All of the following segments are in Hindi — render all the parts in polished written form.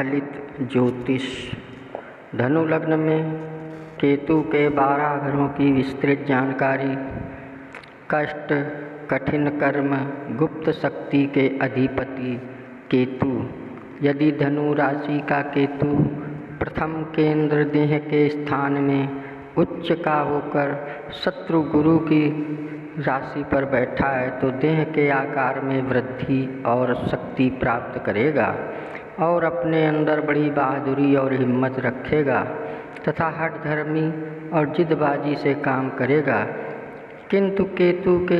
फलित ज्योतिष। धनु लग्न में केतु के 12 घरों की विस्तृत जानकारी। कष्ट, कठिन कर्म, गुप्त शक्ति के अधिपति केतु। यदि धनु राशि का केतु प्रथम केंद्र देह के स्थान में उच्च का होकर शत्रु गुरु की राशि पर बैठा है तो देह के आकार में वृद्धि और शक्ति प्राप्त करेगा और अपने अंदर बड़ी बहादुरी और हिम्मत रखेगा तथा हठधर्मी और जिद्दबाजी से काम करेगा। किंतु केतु के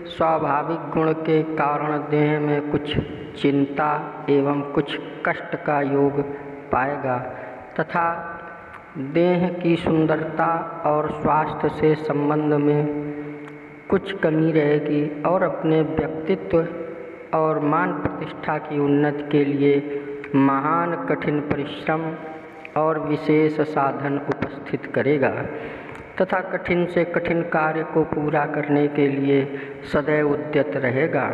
स्वाभाविक गुण के कारण देह में कुछ चिंता एवं कुछ कष्ट का योग पाएगा तथा देह की सुंदरता और स्वास्थ्य से संबंध में कुछ कमी रहेगी और अपने व्यक्तित्व और मान प्रतिष्ठा की उन्नति के लिए महान कठिन परिश्रम और विशेष साधन उपस्थित करेगा तथा कठिन से कठिन कार्य को पूरा करने के लिए सदैव उद्यत रहेगा।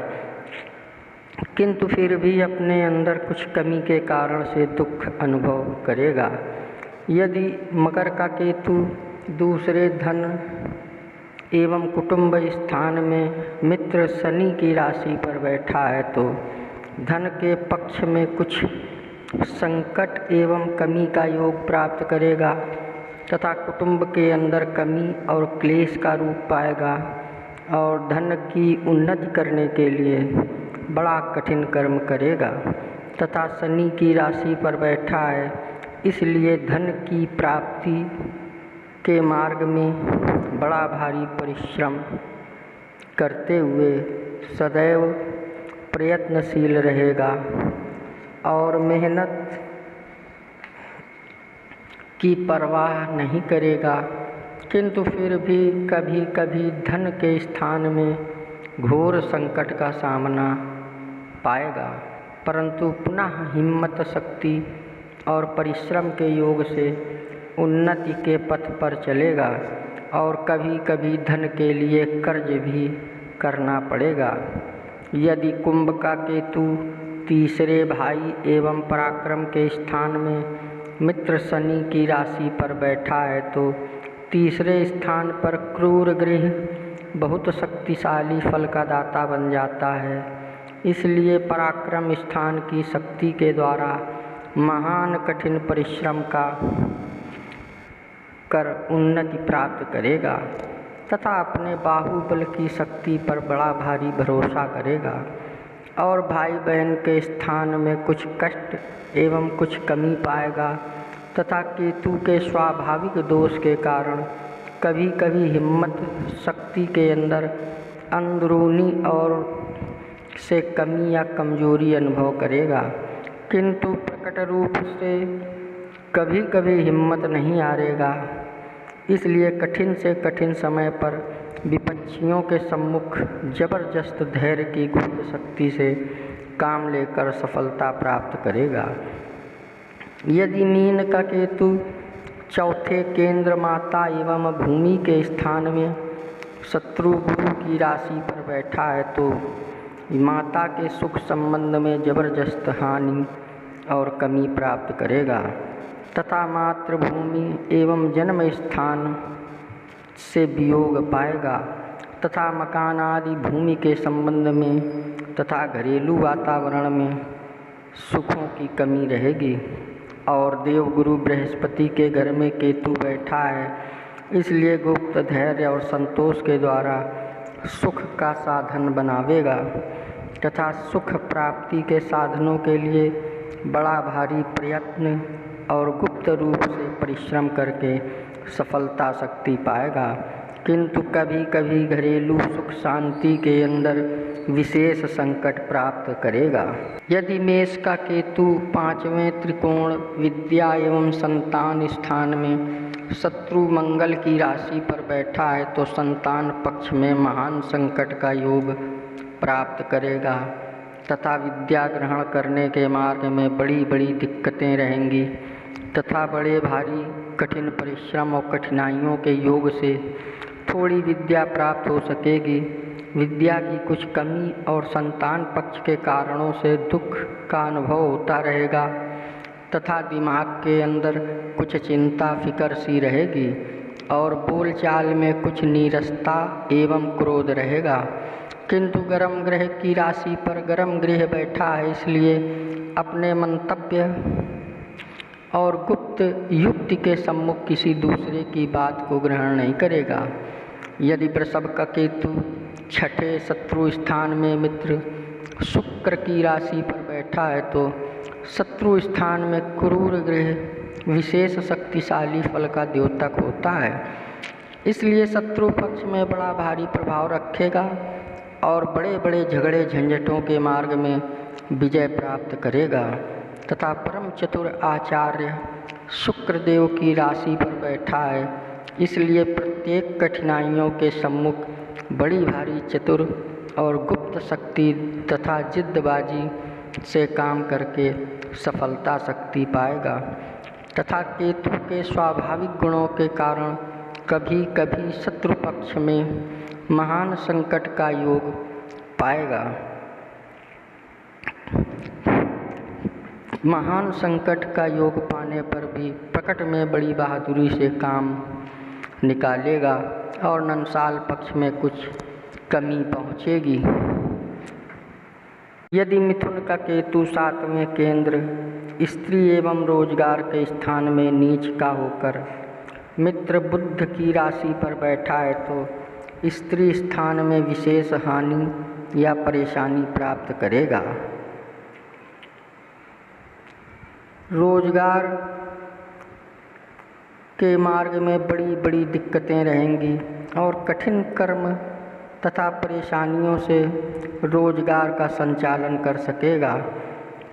किंतु फिर भी अपने अंदर कुछ कमी के कारण से दुख अनुभव करेगा। यदि मकर का केतु दूसरे धन एवं कुटुंब स्थान में मित्र शनि की राशि पर बैठा है तो धन के पक्ष में कुछ संकट एवं कमी का योग प्राप्त करेगा तथा कुटुंब के अंदर कमी और क्लेश का रूप पाएगा और धन की उन्नति करने के लिए बड़ा कठिन कर्म करेगा तथा शनि की राशि पर बैठा है, इसलिए धन की प्राप्ति के मार्ग में बड़ा भारी परिश्रम करते हुए सदैव प्रयत्नशील रहेगा और मेहनत की परवाह नहीं करेगा। किंतु फिर भी कभी कभी धन के स्थान में घोर संकट का सामना पाएगा, परंतु पुनः हिम्मत, शक्ति और परिश्रम के योग से उन्नति के पथ पर चलेगा और कभी कभी धन के लिए कर्ज भी करना पड़ेगा। यदि कुंभ का केतु तीसरे भाई एवं पराक्रम के स्थान में मित्र शनि की राशि पर बैठा है तो तीसरे स्थान पर क्रूर गृह बहुत शक्तिशाली फल का दाता बन जाता है। इसलिए पराक्रम स्थान की शक्ति के द्वारा महान कठिन परिश्रम का कर उन्नति प्राप्त करेगा तथा अपने बाहुबल की शक्ति पर बड़ा भारी भरोसा करेगा और भाई बहन के स्थान में कुछ कष्ट एवं कुछ कमी पाएगा तथा केतु के स्वाभाविक दोष के कारण कभी कभी हिम्मत, शक्ति के अंदर अंदरूनी और से कमी या कमजोरी अनुभव करेगा। किंतु प्रकट रूप से कभी कभी हिम्मत नहीं हारेगा। इसलिए कठिन से कठिन समय पर विपक्षियों के सम्मुख जबरदस्त धैर्य की गुप्त शक्ति से काम लेकर सफलता प्राप्त करेगा। यदि मीन का केतु चौथे केंद्र माता एवं भूमि के स्थान में शत्रु गुरु की राशि पर बैठा है तो माता के सुख संबंध में जबरदस्त हानि और कमी प्राप्त करेगा तथा मातृभूमि एवं जन्म स्थान से वियोग पाएगा तथा मकान आदि भूमि के संबंध में तथा घरेलू वातावरण में सुखों की कमी रहेगी। और देवगुरु बृहस्पति के घर में केतु बैठा है, इसलिए गुप्त धैर्य और संतोष के द्वारा सुख का साधन बनावेगा तथा सुख प्राप्ति के साधनों के लिए बड़ा भारी प्रयत्न और गुप्त रूप से परिश्रम करके सफलता शक्ति पाएगा। किंतु कभी कभी घरेलू सुख शांति के अंदर विशेष संकट प्राप्त करेगा। यदि मेष का केतु 5वें त्रिकोण विद्या एवं संतान स्थान में शत्रु मंगल की राशि पर बैठा है तो संतान पक्ष में महान संकट का योग प्राप्त करेगा तथा विद्या ग्रहण करने के मार्ग में बड़ी बड़ी दिक्कतें रहेंगी तथा बड़े भारी कठिन परिश्रम और कठिनाइयों के योग से थोड़ी विद्या प्राप्त हो सकेगी। विद्या की कुछ कमी और संतान पक्ष के कारणों से दुख का अनुभव होता रहेगा तथा दिमाग के अंदर कुछ चिंता फिक्र सी रहेगी और बोलचाल में कुछ नीरसता एवं क्रोध रहेगा। किंतु गर्म ग्रह की राशि पर गर्म ग्रह बैठा है, इसलिए अपने मंतव्य और गुप्त युक्ति के सम्मुख किसी दूसरे की बात को ग्रहण नहीं करेगा। यदि वृषभ का केतु छठे शत्रु स्थान में मित्र शुक्र की राशि पर बैठा है तो शत्रु स्थान में क्रूर ग्रह विशेष शक्तिशाली फल का द्योतक होता है, इसलिए शत्रु पक्ष में बड़ा भारी प्रभाव रखेगा और बड़े बड़े झगड़े झंझटों के मार्ग में विजय प्राप्त करेगा। तथा परम चतुर आचार्य शुक्रदेव की राशि पर बैठा है, इसलिए प्रत्येक कठिनाइयों के सम्मुख बड़ी भारी चतुर और गुप्त शक्ति तथा जिद्दबाजी से काम करके सफलता शक्ति पाएगा। तथा केतु के स्वाभाविक गुणों के कारण कभी कभी शत्रु पक्ष में महान संकट का योग पाएगा। महान संकट का योग पाने पर भी प्रकट में बड़ी बहादुरी से काम निकालेगा और नंसाल पक्ष में कुछ कमी पहुँचेगी। यदि मिथुन का केतु सातवें केंद्र स्त्री एवं रोजगार के स्थान में नीच का होकर मित्र बुध की राशि पर बैठा है तो स्त्री स्थान में विशेष हानि या परेशानी प्राप्त करेगा। रोजगार के मार्ग में बड़ी बड़ी दिक्कतें रहेंगी और कठिन कर्म तथा परेशानियों से रोजगार का संचालन कर सकेगा।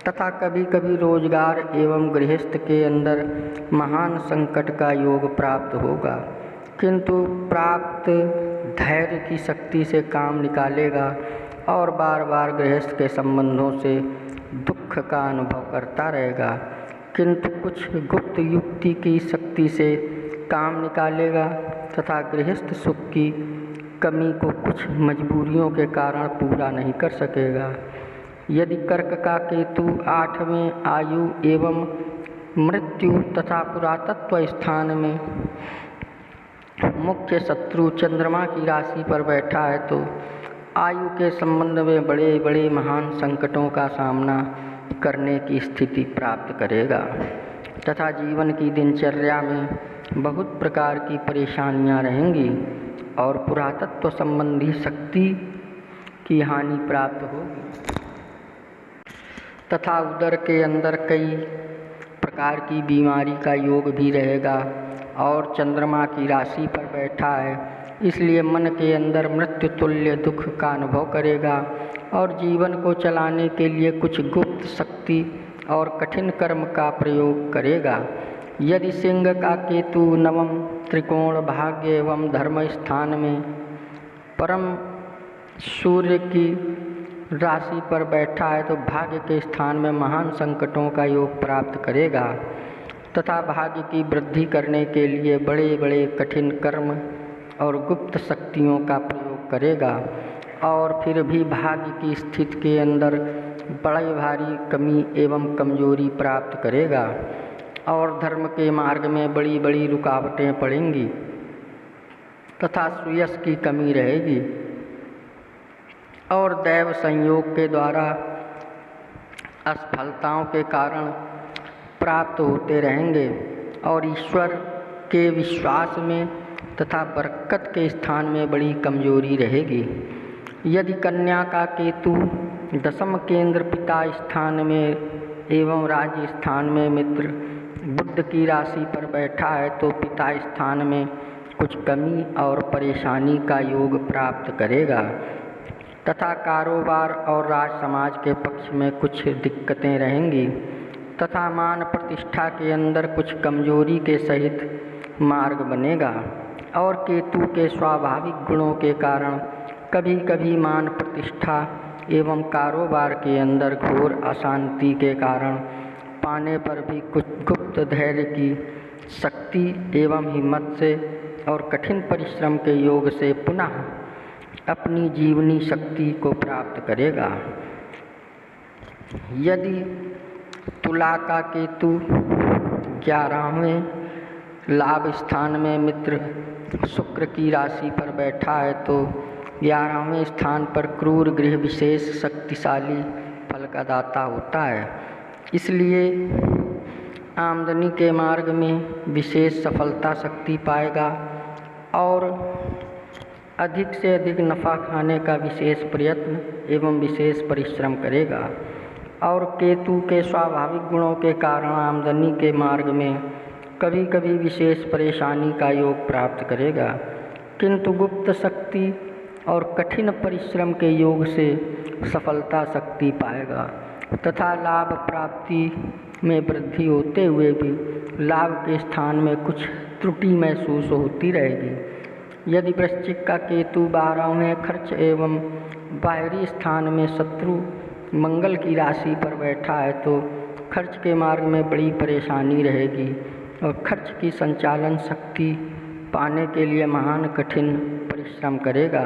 तथा कभी कभी रोजगार एवं गृहस्थ के अंदर महान संकट का योग प्राप्त होगा, किंतु प्राप्त धैर्य की शक्ति से काम निकालेगा और बार बार गृहस्थ के संबंधों से दुख का अनुभव करता रहेगा, किंतु कुछ गुप्त युक्ति की शक्ति से काम निकालेगा तथा गृहस्थ सुख की कमी को कुछ मजबूरियों के कारण पूरा नहीं कर सकेगा। यदि कर्क का केतु आठवें आयु एवं मृत्यु तथा पुरातत्व स्थान में मुख्य शत्रु चंद्रमा की राशि पर बैठा है तो आयु के संबंध में बड़े बड़े महान संकटों का सामना करने की स्थिति प्राप्त करेगा तथा जीवन की दिनचर्या में बहुत प्रकार की परेशानियां रहेंगी और पुरातत्व संबंधी शक्ति की हानि प्राप्त होगी तथा उदर के अंदर कई प्रकार की बीमारी का योग भी रहेगा और चंद्रमा की राशि पर बैठा है, इसलिए मन के अंदर मृत्यु तुल्य दुख का अनुभव करेगा और जीवन को चलाने के लिए कुछ गुप्त शक्ति और कठिन कर्म का प्रयोग करेगा। यदि सिंह का केतु नवम त्रिकोण भाग्य एवं धर्म स्थान में परम सूर्य की राशि पर बैठा है तो भाग्य के स्थान में महान संकटों का योग प्राप्त करेगा तथा भाग्य की वृद्धि करने के लिए बड़े बड़े कठिन कर्म और गुप्त शक्तियों का प्रयोग करेगा और फिर भी भाग्य की स्थिति के अंदर बड़ी भारी कमी एवं कमजोरी प्राप्त करेगा और धर्म के मार्ग में बड़ी बड़ी रुकावटें पड़ेंगी तथा सुयश की कमी रहेगी और दैव संयोग के द्वारा असफलताओं के कारण प्राप्त होते रहेंगे और ईश्वर के विश्वास में तथा बरकत के स्थान में बड़ी कमजोरी रहेगी। यदि कन्या का केतु दशम केंद्र पिता स्थान में एवं राज्य स्थान में मित्र बुध की राशि पर बैठा है तो पिता स्थान में कुछ कमी और परेशानी का योग प्राप्त करेगा तथा कारोबार और राज समाज के पक्ष में कुछ दिक्कतें रहेंगी तथा मान प्रतिष्ठा के अंदर कुछ कमजोरी के सहित मार्ग बनेगा और केतु के स्वाभाविक गुणों के कारण कभी कभी मान प्रतिष्ठा एवं कारोबार के अंदर घोर अशांति के कारण पाने पर भी कुछ गुप्त धैर्य की शक्ति एवं हिम्मत से और कठिन परिश्रम के योग से पुनः अपनी जीवनी शक्ति को प्राप्त करेगा। यदि तुला का केतु 11वें लाभ स्थान में मित्र शुक्र की राशि पर बैठा है तो 11वें स्थान पर क्रूर गृह विशेष शक्तिशाली फल का दाता होता है। इसलिए आमदनी के मार्ग में विशेष सफलता शक्ति पाएगा और अधिक से अधिक नफ़ा खाने का विशेष प्रयत्न एवं विशेष परिश्रम करेगा और केतु के स्वाभाविक गुणों के कारण आमदनी के मार्ग में कभी कभी विशेष परेशानी का योग प्राप्त करेगा, किंतु गुप्त शक्ति और कठिन परिश्रम के योग से सफलता शक्ति पाएगा तथा लाभ प्राप्ति में वृद्धि होते हुए भी लाभ के स्थान में कुछ त्रुटि महसूस होती रहेगी। यदि वृश्चिक का केतु 12वें खर्च एवं बाहरी स्थान में शत्रु मंगल की राशि पर बैठा है तो खर्च के मार्ग में बड़ी परेशानी रहेगी और खर्च की संचालन शक्ति पाने के लिए महान कठिन परिश्रम करेगा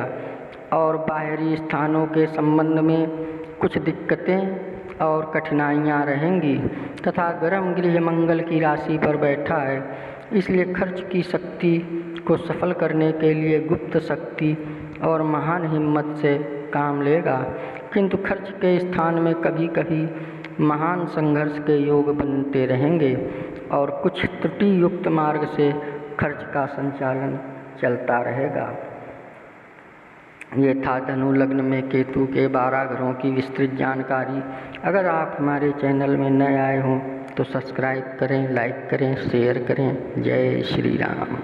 और बाहरी स्थानों के संबंध में कुछ दिक्कतें और कठिनाइयाँ रहेंगी तथा गर्म गृह मंगल की राशि पर बैठा है, इसलिए खर्च की शक्ति को सफल करने के लिए गुप्त शक्ति और महान हिम्मत से काम लेगा, किंतु खर्च के स्थान में कभी कभी महान संघर्ष के योग बनते रहेंगे और कुछ त्रुटि युक्त मार्ग से खर्च का संचालन चलता रहेगा। ये था धनु लग्न में केतु के 12 ग्रहों की विस्तृत जानकारी। अगर आप हमारे चैनल में नए आए हों तो सब्सक्राइब करें, लाइक करें, शेयर करें। जय श्री राम।